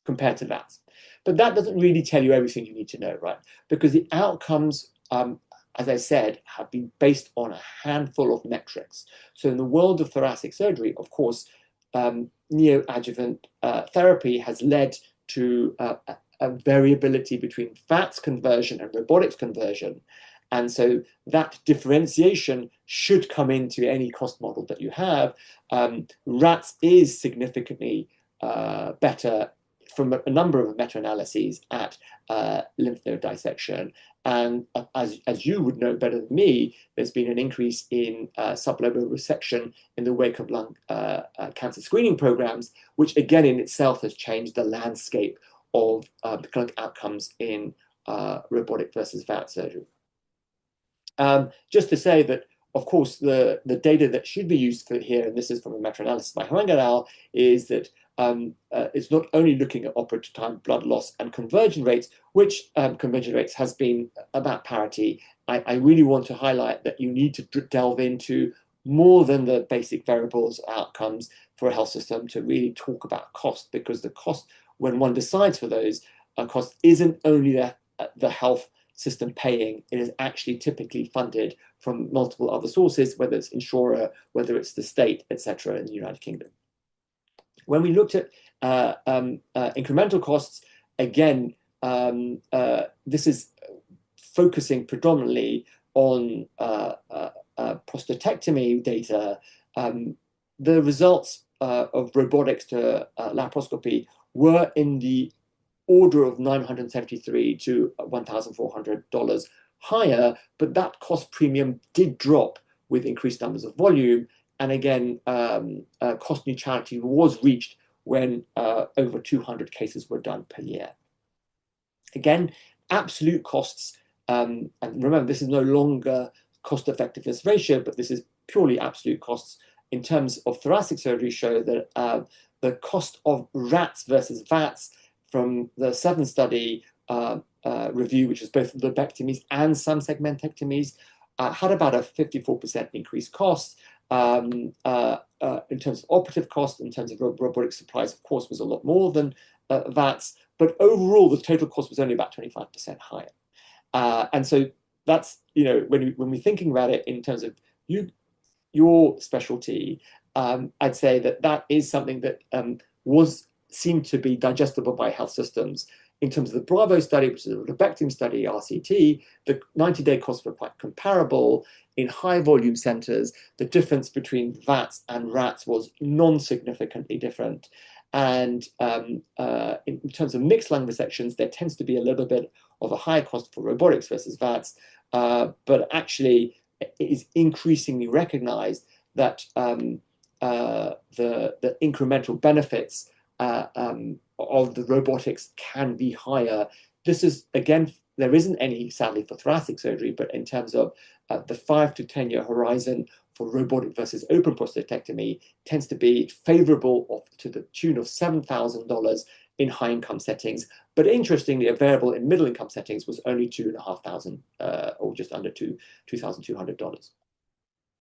compared to VATS. But that doesn't really tell you everything you need to know, right? Because the outcomes, as I said, have been based on a handful of metrics. So in the world of thoracic surgery, of course, neoadjuvant therapy has led to a variability between VATS conversion and robotics conversion. And so that differentiation should come into any cost model that you have. RATS is significantly better from a number of meta-analyses at lymph node dissection. And as you would know better than me, there's been an increase in sublobar resection in the wake of lung cancer screening programs, which again in itself has changed the landscape of the clinical outcomes in robotic versus VATS surgery. Just to say that, of course, the data that should be used for here, and this is from a meta-analysis by Huang et al., is that it's not only looking at operative time, blood loss, and conversion rates, which conversion rates has been about parity. I really want to highlight that you need to delve into more than the basic variables outcomes for a health system to really talk about cost, because the cost, when one decides for those costs, isn't only the health system paying, it is actually typically funded from multiple other sources, whether it's insurer, whether it's the state, etc. in the United Kingdom. When we looked at incremental costs, again, this is focusing predominantly on prostatectomy data. The results of robotics to laparoscopy were in the order of $973 to $1,400 higher, but that cost premium did drop with increased numbers of volume. And again, cost neutrality was reached when over 200 cases were done per year. Again, absolute costs, and remember, this is no longer cost-effectiveness ratio, but this is purely absolute costs in terms of thoracic surgery, show that the cost of RATS versus VATS from the 7 study review, which is both lobectomies and some segmentectomies, had about a 54% increased cost. In terms of operative cost, in terms of robotic supplies, of course, was a lot more than VATS, but overall, the total cost was only about 25% higher. And so that's, when we're thinking about it in terms of your specialty, I'd say that is something that seemed to be digestible by health systems. In terms of the Bravo study, which is a lobectomy study, RCT, the 90-day costs were quite comparable. In high volume centers, the difference between VATS and RATS was non-significantly different. And in terms of mixed lung resections, there tends to be a little bit of a higher cost for robotics versus VATS, but actually it is increasingly recognized that the incremental benefits of the robotics can be higher. This is, again, there isn't any, sadly, for thoracic surgery, but in terms of the 5 to 10 year horizon for robotic versus open prostatectomy tends to be favorable to the tune of $7,000 in high income settings. But interestingly, available in middle income settings was only $2,500 or just under $2,200.